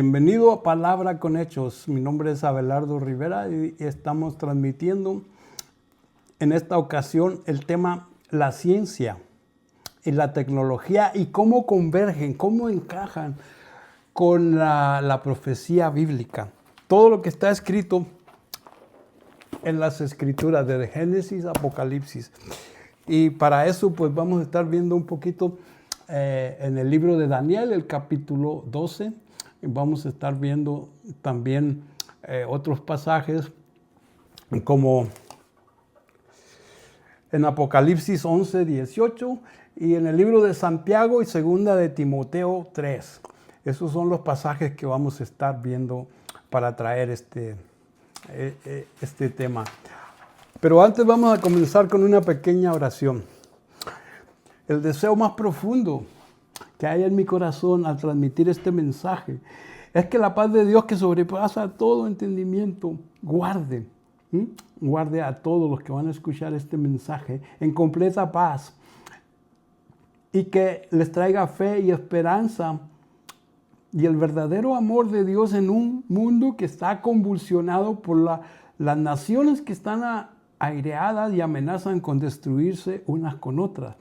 Bienvenido a Palabra con Hechos. Mi nombre es Abelardo Rivera y estamos transmitiendo en esta ocasión el tema la ciencia y la tecnología y cómo convergen, cómo encajan con la profecía bíblica. Todo lo que está escrito en las escrituras, desde Génesis a Apocalipsis. Y para eso pues vamos a estar viendo un poquito en el libro de Daniel, el capítulo 12. Vamos a estar viendo también otros pasajes como en Apocalipsis 11, 18 y en el libro de Santiago y segunda de Timoteo 3. Esos son los pasajes que vamos a estar viendo para traer este tema. Pero antes vamos a comenzar con una pequeña oración. El deseo más profundo que hay en mi corazón al transmitir este mensaje es que la paz de Dios, que sobrepasa todo entendimiento, guarde a todos los que van a escuchar este mensaje en completa paz y que les traiga fe y esperanza y el verdadero amor de Dios en un mundo que está convulsionado por las naciones que están aireadas y amenazan con destruirse unas con otras.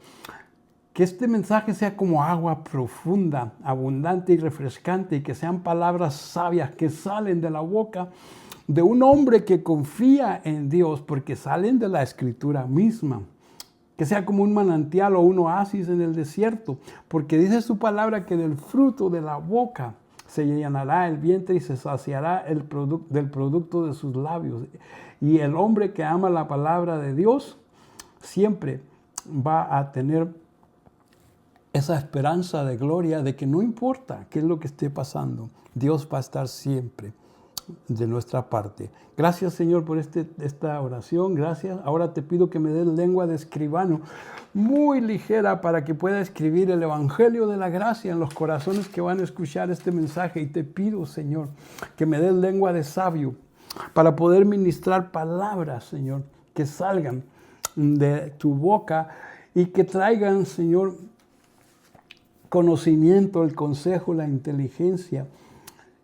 Que este mensaje sea como agua profunda, abundante y refrescante, y que sean palabras sabias que salen de la boca de un hombre que confía en Dios, porque salen de la Escritura misma. Que sea como un manantial o un oasis en el desierto, porque dice su palabra que del fruto de la boca se llenará el vientre y se saciará del producto de sus labios. Y el hombre que ama la palabra de Dios siempre va a tener esa esperanza de gloria de que no importa qué es lo que esté pasando, Dios va a estar siempre de nuestra parte. Gracias, Señor, por esta oración. Gracias. Ahora te pido que me des lengua de escribano muy ligera para que pueda escribir el evangelio de la gracia en los corazones que van a escuchar este mensaje. Y te pido, Señor, que me des lengua de sabio para poder ministrar palabras, Señor, que salgan de tu boca y que traigan, Señor, conocimiento, el consejo, la inteligencia,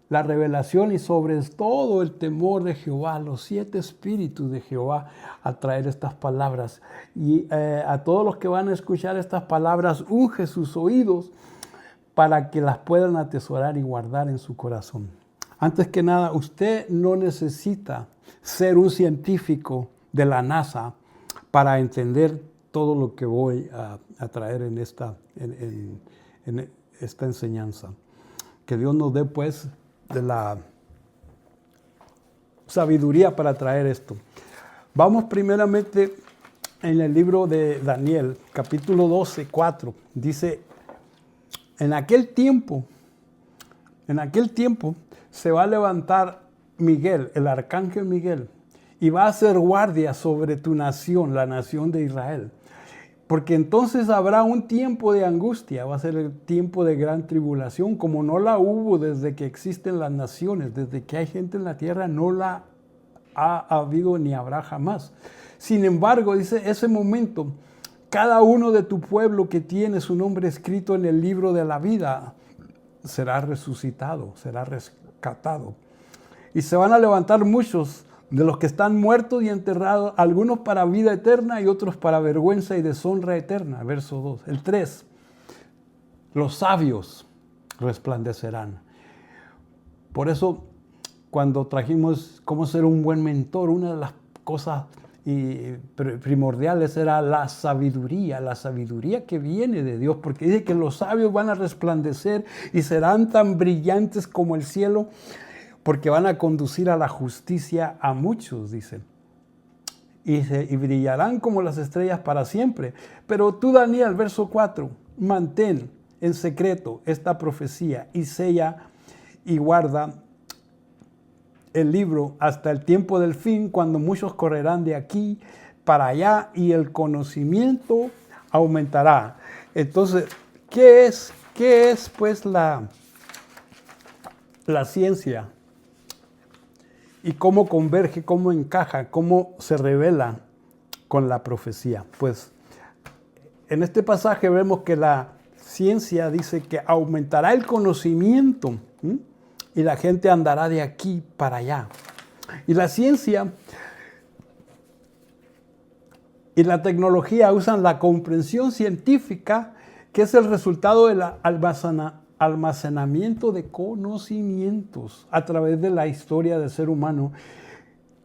la revelación y sobre todo el temor de Jehová, los 7 espíritus de Jehová a traer estas palabras. Y a todos los que van a escuchar estas palabras, unge sus oídos para que las puedan atesorar y guardar en su corazón. Antes que nada, usted no necesita ser un científico de la NASA para entender todo lo que voy a traer en esta enseñanza. Que Dios nos dé pues de la sabiduría para traer esto. Vamos primeramente en el libro de Daniel, capítulo 12, 4. Dice, en aquel tiempo se va a levantar Miguel, el arcángel Miguel, y va a hacer guardia sobre tu nación, la nación de Israel. Porque entonces habrá un tiempo de angustia, va a ser el tiempo de gran tribulación, como no la hubo desde que existen las naciones, desde que hay gente en la tierra, no la ha habido ni habrá jamás. Sin embargo, dice, ese momento, cada uno de tu pueblo que tiene su nombre escrito en el libro de la vida, será resucitado, será rescatado. Y se van a levantar muchos de los que están muertos y enterrados, algunos para vida eterna y otros para vergüenza y deshonra eterna. Verso 2. El 3. Los sabios resplandecerán. Por eso, cuando trajimos cómo ser un buen mentor, una de las cosas primordiales era la sabiduría que viene de Dios, porque dice que los sabios van a resplandecer y serán tan brillantes como el cielo, porque van a conducir a la justicia a muchos, dicen. Y brillarán como las estrellas para siempre. Pero tú, Daniel, verso 4, mantén en secreto esta profecía y sella y guarda el libro hasta el tiempo del fin, cuando muchos correrán de aquí para allá y el conocimiento aumentará. Entonces, ¿qué es pues la ciencia? Y cómo converge, cómo encaja, cómo se revela con la profecía. Pues en este pasaje vemos que la ciencia dice que aumentará el conocimiento y la gente andará de aquí para allá. Y la ciencia y la tecnología usan la comprensión científica, que es el resultado del almacenamiento de conocimientos a través de la historia del ser humano,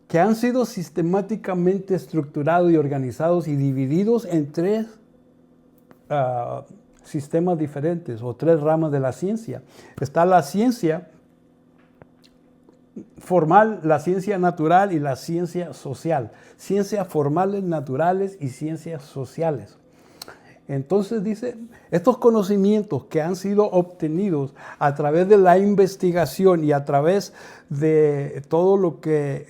que han sido sistemáticamente estructurados y organizados y divididos en tres sistemas diferentes o tres ramas de la ciencia. Está la ciencia formal, la ciencia natural y la ciencia social. Ciencias formales, naturales y ciencias sociales. Entonces dice, estos conocimientos que han sido obtenidos a través de la investigación y a través de todo lo que,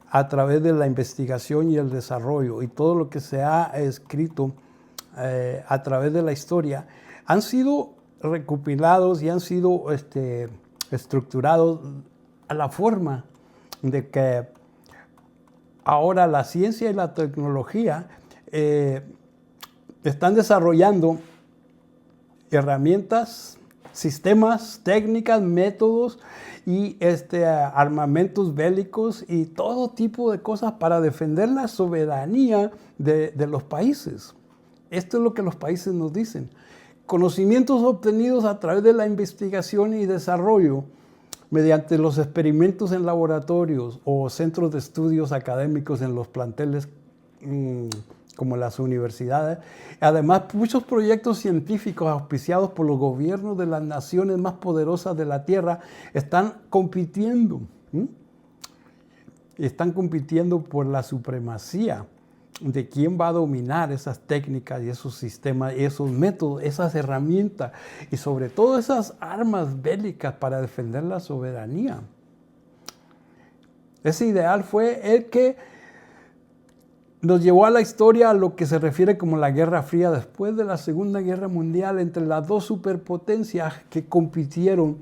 a través de la investigación y el desarrollo y todo lo que se ha escrito a través de la historia, han sido recopilados y han sido estructurados a la forma de que ahora la ciencia y la tecnología están desarrollando herramientas, sistemas, técnicas, métodos y armamentos bélicos y todo tipo de cosas para defender la soberanía de los países. Esto es lo que los países nos dicen. Conocimientos obtenidos a través de la investigación y desarrollo mediante los experimentos en laboratorios o centros de estudios académicos en los planteles como las universidades. Además, muchos proyectos científicos auspiciados por los gobiernos de las naciones más poderosas de la Tierra están compitiendo. Están compitiendo por la supremacía de quién va a dominar esas técnicas y esos sistemas, esos métodos, esas herramientas y sobre todo esas armas bélicas para defender la soberanía. Ese ideal fue el que nos llevó a la historia a lo que se refiere como la Guerra Fría después de la Segunda Guerra Mundial entre las dos superpotencias que compitieron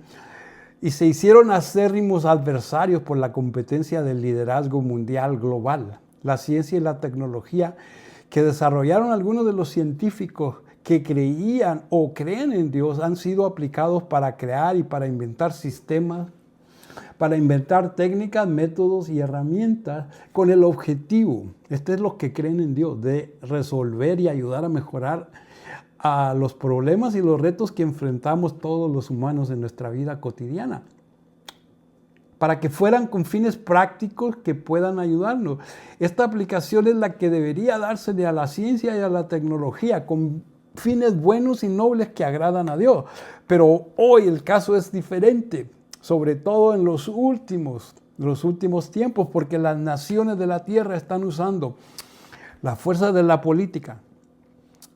y se hicieron acérrimos adversarios por la competencia del liderazgo mundial global. La ciencia y la tecnología que desarrollaron algunos de los científicos que creían o creen en Dios han sido aplicados para crear y para inventar sistemas, para inventar técnicas, métodos y herramientas con el objetivo, este es lo que creen en Dios, de resolver y ayudar a mejorar a los problemas y los retos que enfrentamos todos los humanos en nuestra vida cotidiana, para que fueran con fines prácticos que puedan ayudarnos. Esta aplicación es la que debería dársele a la ciencia y a la tecnología, con fines buenos y nobles que agradan a Dios. Pero hoy el caso es diferente, sobre todo en los últimos tiempos, porque las naciones de la tierra están usando la fuerza de la política,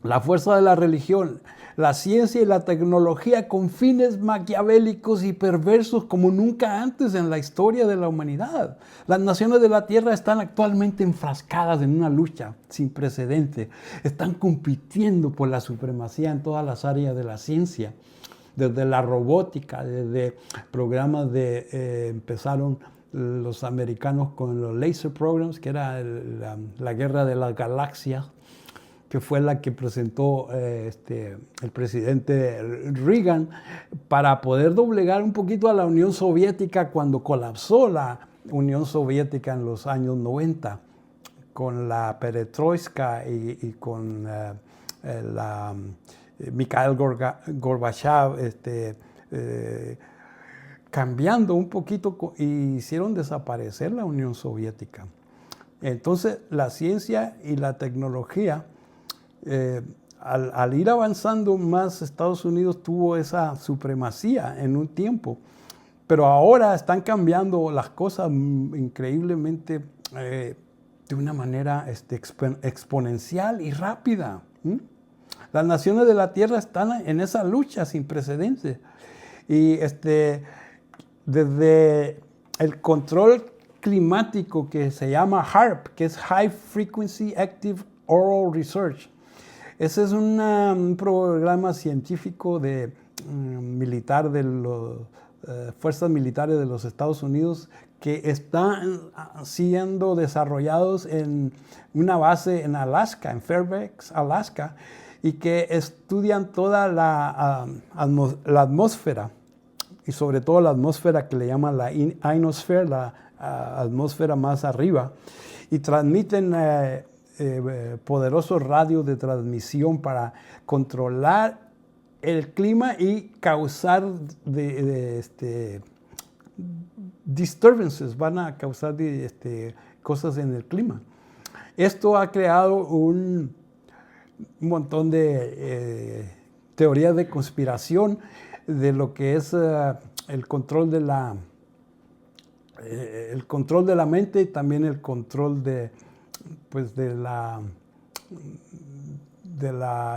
la fuerza de la religión, la ciencia y la tecnología con fines maquiavélicos y perversos como nunca antes en la historia de la humanidad. Las naciones de la tierra están actualmente enfrascadas en una lucha sin precedentes. Están compitiendo por la supremacía en todas las áreas de la ciencia. Desde la robótica, desde programas empezaron los americanos con los laser programs, que era la guerra de las galaxias, que fue la que presentó el presidente Reagan para poder doblegar un poquito a la Unión Soviética cuando colapsó la Unión Soviética en los años 90, con la perestroika y con Mikhail Gorbachev cambiando un poquito y hicieron desaparecer la Unión Soviética. Entonces la ciencia y la tecnología, al ir avanzando más, Estados Unidos tuvo esa supremacía en un tiempo, pero ahora están cambiando las cosas increíblemente de una manera exponencial y rápida. Las naciones de la tierra están en esa lucha sin precedentes y desde el control climático que se llama HAARP, que es High Frequency Active Oral Research. Ese es un programa científico militar de las fuerzas militares de los Estados Unidos que están siendo desarrollados en una base en Alaska, en Fairbanks, Alaska, y que estudian toda la atmósfera y sobre todo la atmósfera que le llaman la ionosfera, la atmósfera más arriba, y transmiten poderosos radios de transmisión para controlar el clima y causar disturbances, van a causar cosas en el clima. Esto ha creado un montón de teorías de conspiración de lo que es el control de la mente y también el control de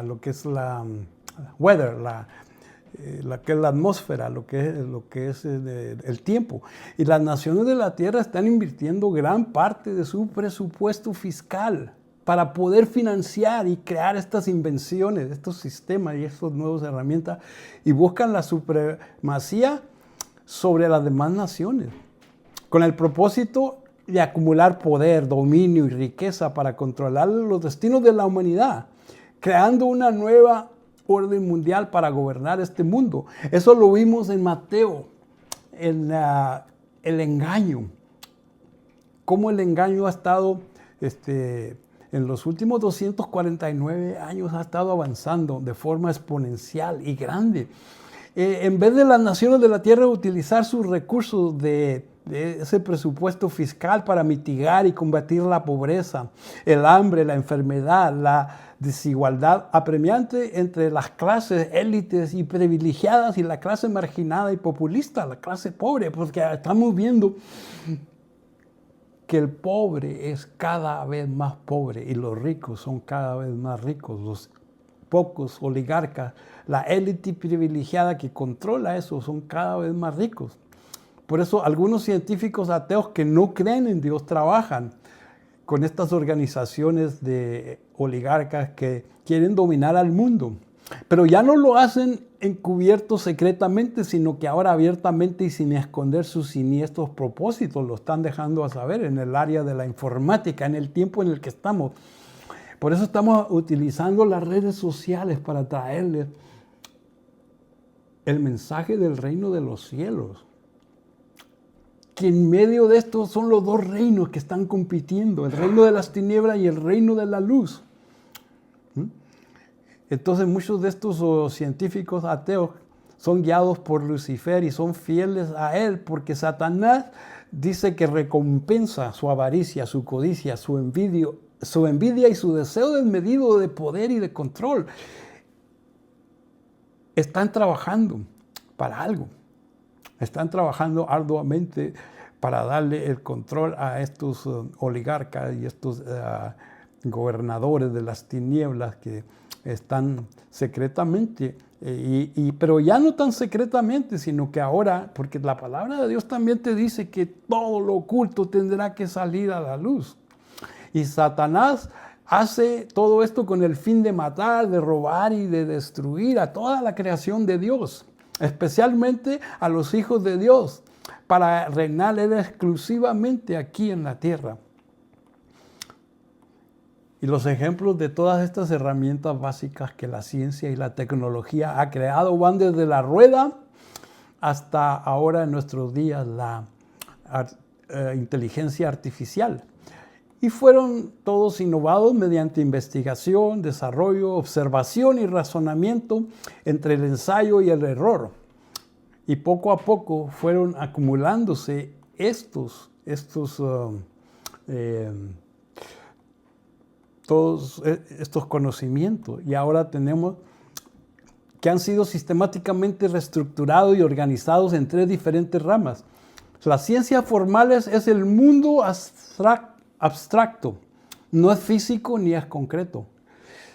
lo que es la weather, que es la atmósfera, lo que es el tiempo. Y las naciones de la tierra están invirtiendo gran parte de su presupuesto fiscal para poder financiar y crear estas invenciones, estos sistemas y estas nuevas herramientas, y buscan la supremacía sobre las demás naciones, con el propósito de acumular poder, dominio y riqueza para controlar los destinos de la humanidad, creando una nueva orden mundial para gobernar este mundo. Eso lo vimos en Mateo, en el engaño. Cómo el engaño ha estado, en los últimos 249 años ha estado avanzando de forma exponencial y grande. En vez de las naciones de la tierra utilizar sus recursos de ese presupuesto fiscal para mitigar y combatir la pobreza, el hambre, la enfermedad, la desigualdad apremiante entre las clases élites y privilegiadas y la clase marginada y populista, la clase pobre, porque estamos viendo que el pobre es cada vez más pobre y los ricos son cada vez más ricos, los pocos oligarcas, la élite privilegiada que controla eso son cada vez más ricos. Por eso algunos científicos ateos que no creen en Dios trabajan con estas organizaciones de oligarcas que quieren dominar al mundo. Pero ya no lo hacen encubiertos secretamente, sino que ahora abiertamente y sin esconder sus siniestros propósitos lo están dejando a saber en el área de la informática, en el tiempo en el que estamos. Por eso estamos utilizando las redes sociales para traerles el mensaje del reino de los cielos. Que en medio de esto son los dos reinos que están compitiendo, el reino de las tinieblas y el reino de la luz. Entonces muchos de estos científicos ateos son guiados por Lucifer y son fieles a él porque Satanás dice que recompensa su avaricia, su codicia, su envidia y su deseo desmedido de poder y de control. Están trabajando para algo. Están trabajando arduamente para darle el control a estos oligarcas y estos gobernadores de las tinieblas que están secretamente, pero ya no tan secretamente, sino que ahora, porque la palabra de Dios también te dice que todo lo oculto tendrá que salir a la luz. Y Satanás hace todo esto con el fin de matar, de robar y de destruir a toda la creación de Dios, especialmente a los hijos de Dios, para reinar él exclusivamente aquí en la tierra. Y los ejemplos de todas estas herramientas básicas que la ciencia y la tecnología ha creado van desde la rueda hasta ahora en nuestros días la inteligencia artificial. Y fueron todos innovados mediante investigación, desarrollo, observación y razonamiento entre el ensayo y el error. Y poco a poco fueron acumulándose todos estos conocimientos. Y ahora tenemos que han sido sistemáticamente reestructurados y organizados en 3 diferentes ramas. Las ciencias formales es el mundo abstracto, no es físico ni es concreto.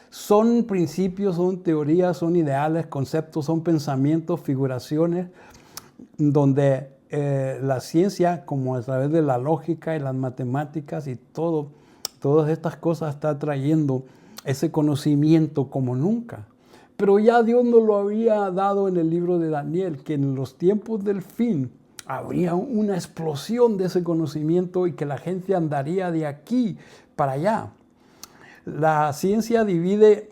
Son principios, son teorías, son ideales, conceptos, son pensamientos, figuraciones, donde la ciencia, como a través de la lógica y las matemáticas y todas estas cosas, está trayendo ese conocimiento como nunca. Pero ya Dios nos lo había dado en el libro de Daniel, que en los tiempos del fin habría una explosión de ese conocimiento y que la gente andaría de aquí para allá. La ciencia divide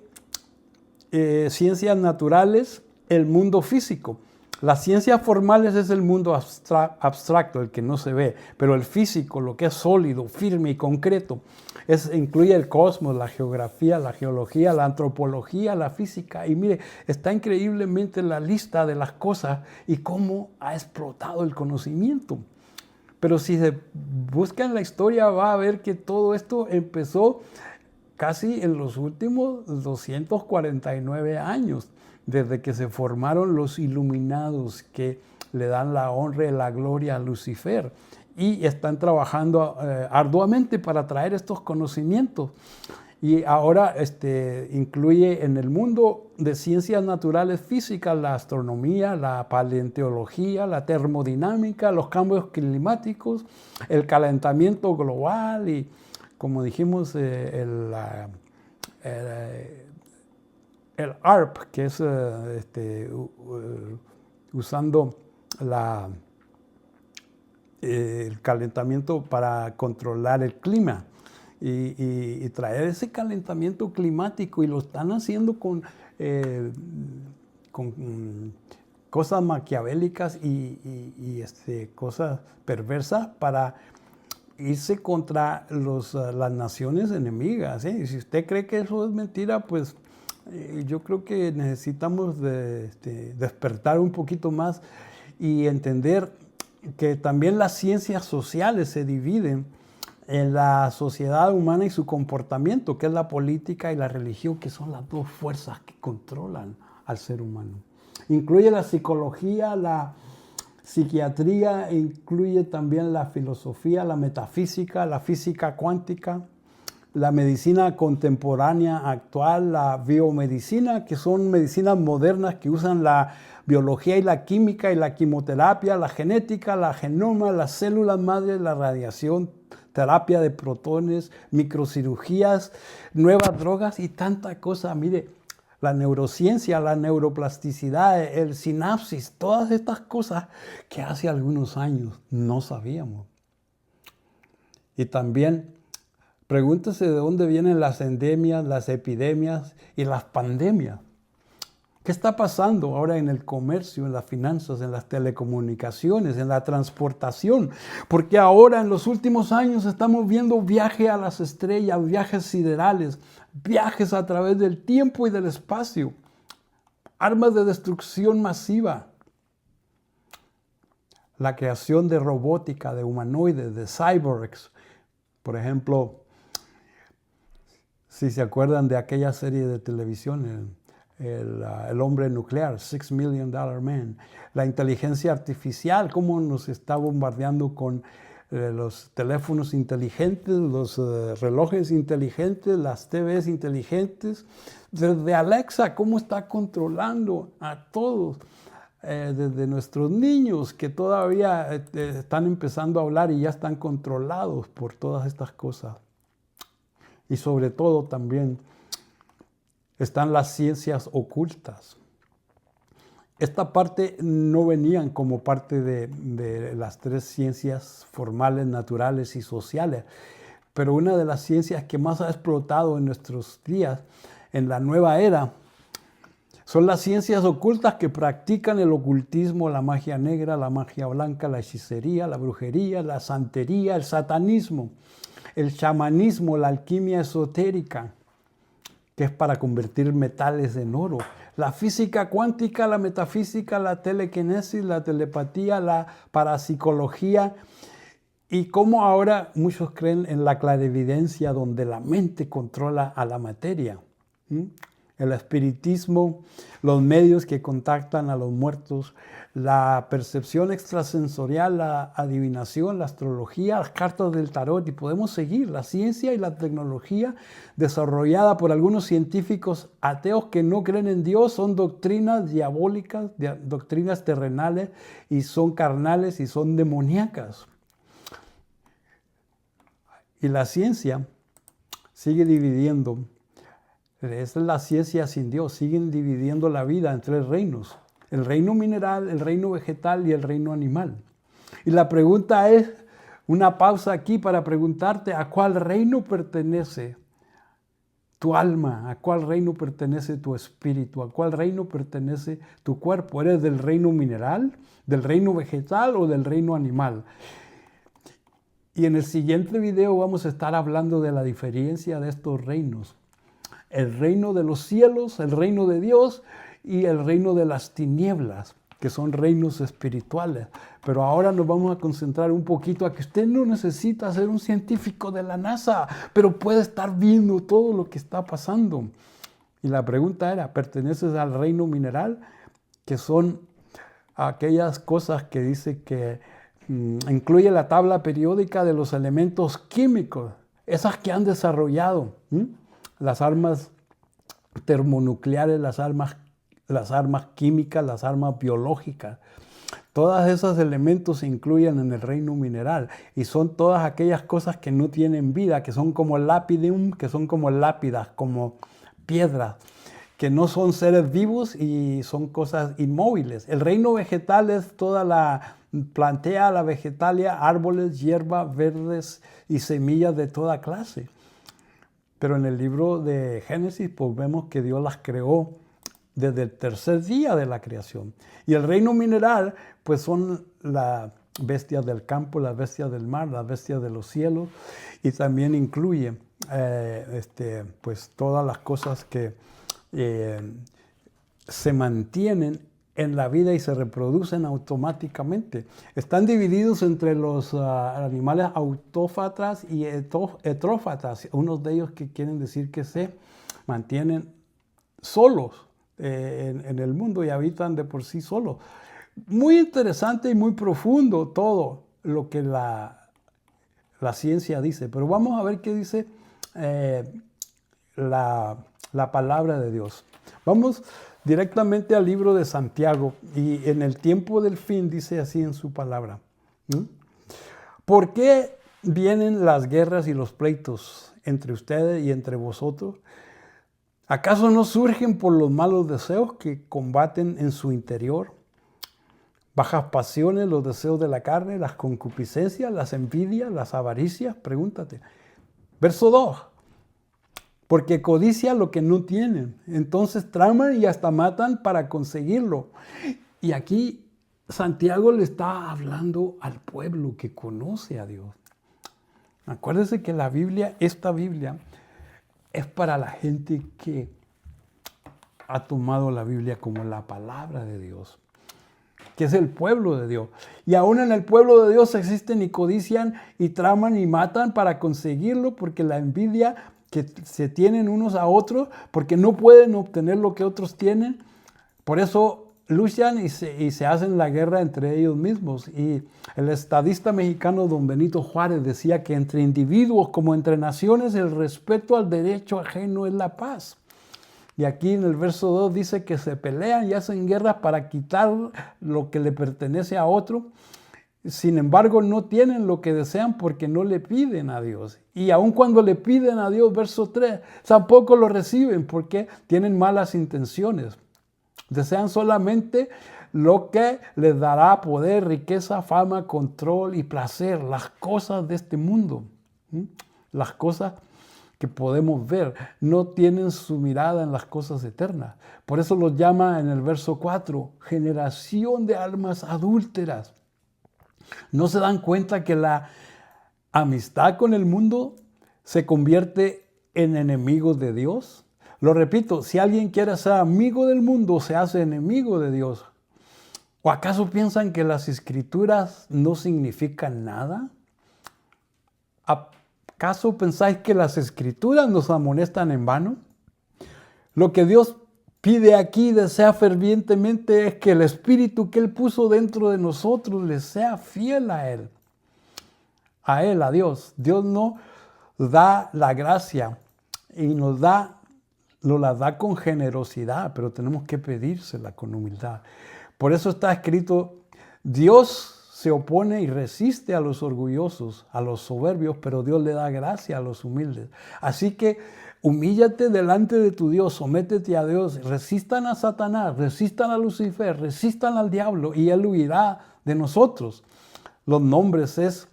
ciencias naturales, el mundo físico. Las ciencias formales es el mundo abstracto, el que no se ve, pero el físico, lo que es sólido, firme y concreto, incluye el cosmos, la geografía, la geología, la antropología, la física. Y mire, está increíblemente la lista de las cosas y cómo ha explotado el conocimiento. Pero si se busca en la historia, va a ver que todo esto empezó casi en los últimos 249 años, desde que se formaron los iluminados que le dan la honra y la gloria a Lucifer y están trabajando arduamente para traer estos conocimientos. Y ahora incluye en el mundo de ciencias naturales físicas la astronomía, la paleontología, la termodinámica, los cambios climáticos, el calentamiento global y, como dijimos, el ARP, que es usando el calentamiento para controlar el clima y traer ese calentamiento climático, y lo están haciendo con cosas maquiavélicas y cosas perversas para irse contra las naciones enemigas. Y si usted cree que eso es mentira, pues yo creo que necesitamos despertar un poquito más y entender que también las ciencias sociales se dividen en la sociedad humana y su comportamiento, que es la política y la religión, que son las dos fuerzas que controlan al ser humano. Incluye la psicología, la psiquiatría, incluye también la filosofía, la metafísica, la física cuántica, la medicina contemporánea actual, la biomedicina, que son medicinas modernas que usan la biología y la química y la quimioterapia, la genética, la genoma, las células madre, la radiación, terapia de protones, microcirugías, nuevas drogas y tanta cosa. Mire, la neurociencia, la neuroplasticidad, el sinapsis, todas estas cosas que hace algunos años no sabíamos. Y también pregúntese de dónde vienen las endemias, las epidemias y las pandemias. ¿Qué está pasando ahora en el comercio, en las finanzas, en las telecomunicaciones, en la transportación? Porque ahora en los últimos años estamos viendo viajes a las estrellas, viajes siderales, viajes a través del tiempo y del espacio, armas de destrucción masiva, la creación de robótica, de humanoides, de cyborgs. Por ejemplo, si se acuerdan de aquella serie de televisión, el hombre nuclear, $6 Million Man, la inteligencia artificial, cómo nos está bombardeando con los teléfonos inteligentes, los relojes inteligentes, las TVs inteligentes, desde Alexa, cómo está controlando a todos, desde nuestros niños que todavía están empezando a hablar y ya están controlados por todas estas cosas. Y sobre todo también están las ciencias ocultas. Esta parte no venían como parte de las tres ciencias formales, naturales y sociales, pero una de las ciencias que más ha explotado en nuestros días, en la nueva era, son las ciencias ocultas que practican el ocultismo, la magia negra, la magia blanca, la hechicería, la brujería, la santería, el satanismo, el chamanismo, la alquimia esotérica, que es para convertir metales en oro, la física cuántica, la metafísica, la telequinesis, la telepatía, la parapsicología, y cómo ahora muchos creen en la clarividencia, donde la mente controla a la materia. El espiritismo, los medios que contactan a los muertos, la percepción extrasensorial, la adivinación, la astrología, las cartas del tarot, y podemos seguir la ciencia y la tecnología desarrollada por algunos científicos ateos que no creen en Dios. Son doctrinas diabólicas, doctrinas terrenales, y son carnales y son demoníacas. Y la ciencia sigue dividiendo. Esa es la ciencia sin Dios. Siguen dividiendo la vida en tres reinos: el reino mineral, el reino vegetal y el reino animal. Y la pregunta es, una pausa aquí para preguntarte, ¿a cuál reino pertenece tu alma? ¿A cuál reino pertenece tu espíritu? ¿A cuál reino pertenece tu cuerpo? ¿Eres del reino mineral, del reino vegetal o del reino animal? Y en el siguiente video vamos a estar hablando de la diferencia de estos reinos. El reino de los cielos, el reino de Dios y el reino de las tinieblas, que son reinos espirituales. Pero ahora nos vamos a concentrar un poquito a que usted no necesita ser un científico de la NASA, pero puede estar viendo todo lo que está pasando. Y la pregunta era, ¿perteneces al reino mineral? Que son aquellas cosas que dice que incluye la tabla periódica de los elementos químicos, esas que han desarrollado las armas termonucleares, las armas químicas, las armas biológicas. Todos esos elementos se incluyen en el reino mineral y son todas aquellas cosas que no tienen vida, que son como lapidum, que son como lápidas, como piedras, que no son seres vivos y son cosas inmóviles. El reino vegetal es toda la plantea, la vegetalia, árboles, hierbas verdes y semillas de toda clase. Pero en el libro de Génesis pues vemos que Dios las creó desde el tercer día de la creación. Y el reino mineral pues son las bestias del campo, las bestias del mar, las bestias de los cielos, y también incluye pues todas las cosas que se mantienen en la vida y se reproducen automáticamente. Están divididos entre los animales autófatas y etrófatas, unos de ellos que quieren decir que se mantienen solos en el mundo y habitan de por sí solos. Muy interesante y muy profundo todo lo que la ciencia dice, pero vamos a ver qué dice la palabra de Dios. Vamos directamente al libro de Santiago y en el tiempo del fin dice así en su palabra. ¿Por qué vienen las guerras y los pleitos entre ustedes y entre vosotros? ¿Acaso no surgen por los malos deseos que combaten en su interior? Bajas pasiones, los deseos de la carne, las concupiscencias, las envidias, las avaricias. Pregúntate. Verso 2. Porque codician lo que no tienen. Entonces traman y hasta matan para conseguirlo. Y aquí Santiago le está hablando al pueblo que conoce a Dios. Acuérdense que la Biblia, esta Biblia, es para la gente que ha tomado la Biblia como la palabra de Dios, que es el pueblo de Dios. Y aún en el pueblo de Dios existen y codician y traman y matan para conseguirlo, porque la envidia que se tienen unos a otros, porque no pueden obtener lo que otros tienen. Por eso luchan y se hacen la guerra entre ellos mismos. Y el estadista mexicano don Benito Juárez decía que entre individuos como entre naciones el respeto al derecho ajeno es la paz. Y aquí en el verso 2 dice que se pelean y hacen guerras para quitar lo que le pertenece a otro. Sin embargo, no tienen lo que desean porque no le piden a Dios. Y aun cuando le piden a Dios, verso 3, tampoco lo reciben porque tienen malas intenciones. Desean solamente lo que les dará poder, riqueza, fama, control y placer, las cosas de este mundo, las cosas que podemos ver. No tienen su mirada en las cosas eternas. Por eso los llama en el verso 4, generación de almas adúlteras. ¿No se dan cuenta que la amistad con el mundo se convierte en enemigos de Dios? Lo repito, si alguien quiere ser amigo del mundo, se hace enemigo de Dios. ¿O acaso piensan que las escrituras no significan nada? ¿Acaso pensáis que las escrituras nos amonestan en vano? Lo que Dios pide aquí, desea fervientemente, es que el Espíritu que Él puso dentro de nosotros le sea fiel a Él. A Dios. Dios nos da la gracia y nos la da con generosidad, pero tenemos que pedírsela con humildad. Por eso está escrito, Dios se opone y resiste a los orgullosos, a los soberbios, pero Dios le da gracia a los humildes. Así que humíllate delante de tu Dios, sométete a Dios, resistan a Satanás, resistan a Lucifer, resistan al diablo y Él huirá de nosotros. Los nombres es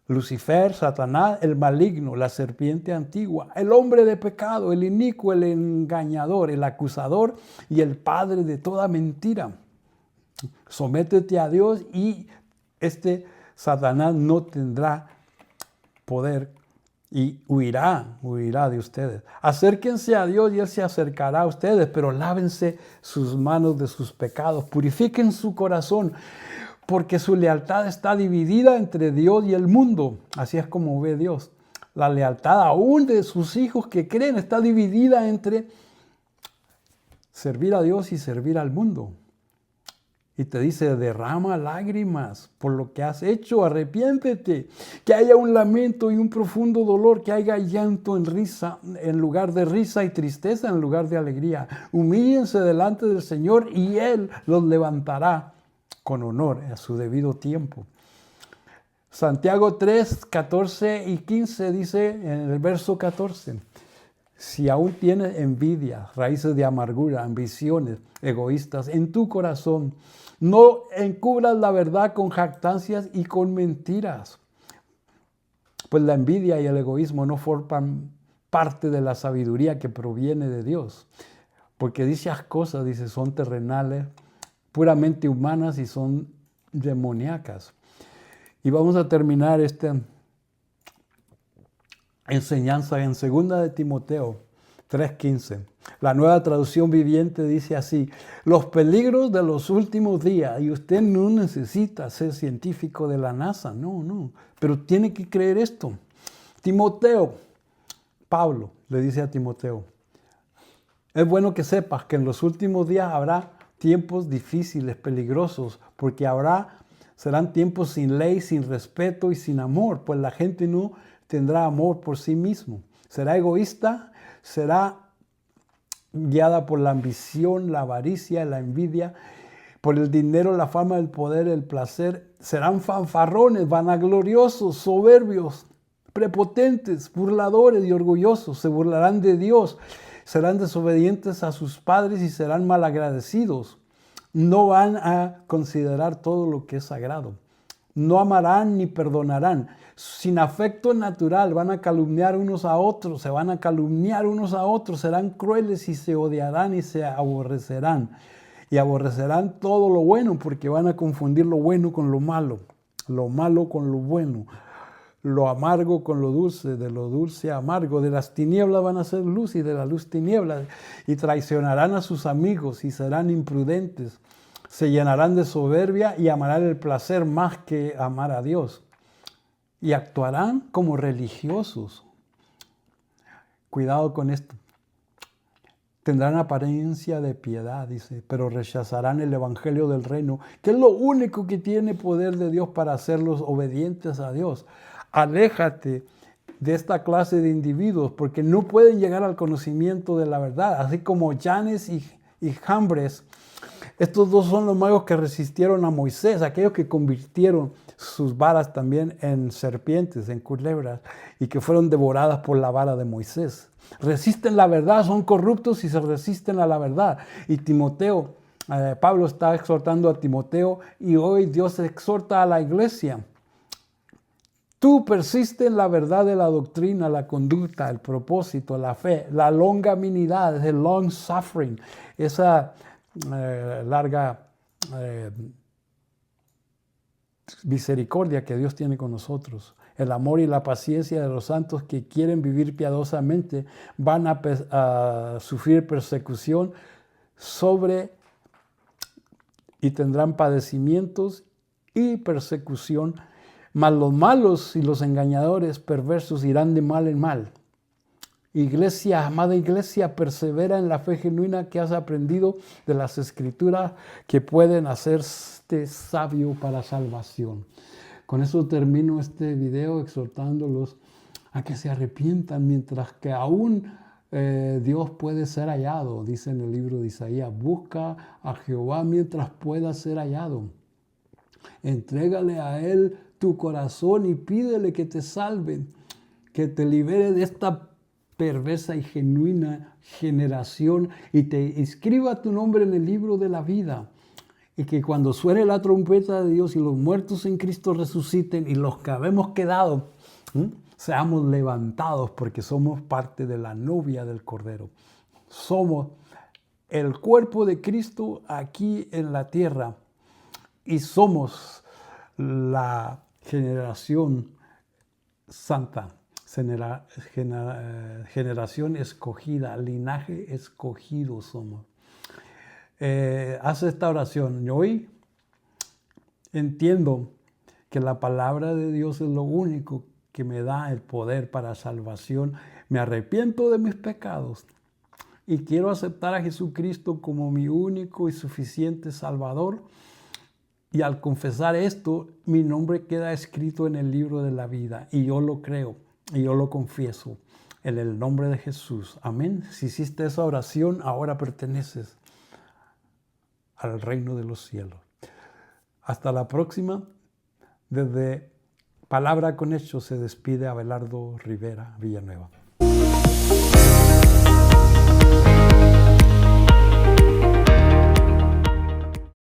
Lucifer, Satanás, el maligno, la serpiente antigua, el hombre de pecado, el inicuo, el engañador, el acusador y el padre de toda mentira. Sométete a Dios y Satanás no tendrá poder y huirá de ustedes. Acérquense a Dios y Él se acercará a ustedes, pero lávense sus manos de sus pecados, purifiquen su corazón, porque su lealtad está dividida entre Dios y el mundo. Así es como ve Dios. La lealtad aún de sus hijos que creen está dividida entre servir a Dios y servir al mundo. Y te dice, derrama lágrimas por lo que has hecho, arrepiéntete, que haya un lamento y un profundo dolor, que haya llanto en lugar de risa y tristeza en lugar de alegría. Humíllense delante del Señor y Él los levantará con honor a su debido tiempo. Santiago 3, 14 y 15 dice en el verso 14, si aún tienes envidia, raíces de amargura, ambiciones egoístas en tu corazón, no encubras la verdad con jactancias y con mentiras. Pues la envidia y el egoísmo no forman parte de la sabiduría que proviene de Dios. Porque dichas cosas, dice, son terrenales, puramente humanas y son demoníacas. Y vamos a terminar esta enseñanza en 2 de Timoteo 3:15. La Nueva Traducción Viviente dice así: los peligros de los últimos días. Y usted no necesita ser científico de la NASA, no. Pero tiene que creer esto. Timoteo, Pablo le dice a Timoteo, es bueno que sepas que en los últimos días habrá tiempos difíciles, peligrosos, porque serán tiempos sin ley, sin respeto y sin amor, pues la gente no tendrá amor por sí mismo. Será egoísta, será guiada por la ambición, la avaricia, la envidia, por el dinero, la fama, el poder, el placer. Serán fanfarrones, vanagloriosos, soberbios, prepotentes, burladores y orgullosos. Se burlarán de Dios, serán desobedientes a sus padres y serán malagradecidos. No van a considerar todo lo que es sagrado. No amarán ni perdonarán. Sin afecto natural van a calumniar unos a otros, se van a calumniar unos a otros, serán crueles y se odiarán y se aborrecerán. Y aborrecerán todo lo bueno porque van a confundir lo bueno con lo malo con lo bueno, lo amargo con lo dulce, de lo dulce a amargo. De las tinieblas van a ser luz y de la luz tinieblas. Y traicionarán a sus amigos y serán imprudentes. Se llenarán de soberbia y amarán el placer más que amar a Dios. Y actuarán como religiosos. Cuidado con esto. Tendrán apariencia de piedad, dice, pero rechazarán el evangelio del reino, que es lo único que tiene poder de Dios para hacerlos obedientes a Dios. Aléjate de esta clase de individuos porque no pueden llegar al conocimiento de la verdad, así como Janes y Jambres. Estos dos son los magos que resistieron a Moisés, aquellos que convirtieron sus varas también en serpientes, en culebras, y que fueron devoradas por la vara de Moisés. Resisten la verdad, son corruptos y se resisten a la verdad. Y Pablo está exhortando a Timoteo y hoy Dios exhorta a la iglesia. Tú persiste en la verdad de la doctrina, la conducta, el propósito, la fe, la longanimidad, el long suffering, esa larga misericordia que Dios tiene con nosotros. El amor y la paciencia de los santos que quieren vivir piadosamente van a sufrir persecución y tendrán padecimientos y persecución. Mas los malos y los engañadores perversos irán de mal en mal. Iglesia, amada iglesia, persevera en la fe genuina que has aprendido de las Escrituras que pueden hacerte sabio para salvación. Con eso termino este video exhortándolos a que se arrepientan mientras que aún Dios puede ser hallado. Dice en el libro de Isaías, busca a Jehová mientras pueda ser hallado. Entrégale a Él tu corazón y pídele que te salve, que te libere de esta perversa y genuina generación y te inscriba tu nombre en el libro de la vida. y que cuando suene la trompeta de Dios y los muertos en Cristo resuciten y los que habemos quedado, seamos levantados porque somos parte de la novia del Cordero. Somos el cuerpo de Cristo aquí en la tierra y somos la generación santa, generación escogida, linaje escogido somos. Haz esta oración. Yo hoy entiendo que la palabra de Dios es lo único que me da el poder para salvación. Me arrepiento de mis pecados y quiero aceptar a Jesucristo como mi único y suficiente Salvador. Y al confesar esto, mi nombre queda escrito en el libro de la vida. Y yo lo creo y yo lo confieso en el nombre de Jesús. Amén. Si hiciste esa oración, ahora perteneces al reino de los cielos. Hasta la próxima. Desde Palabra con Hechos se despide Abelardo Rivera Villanueva.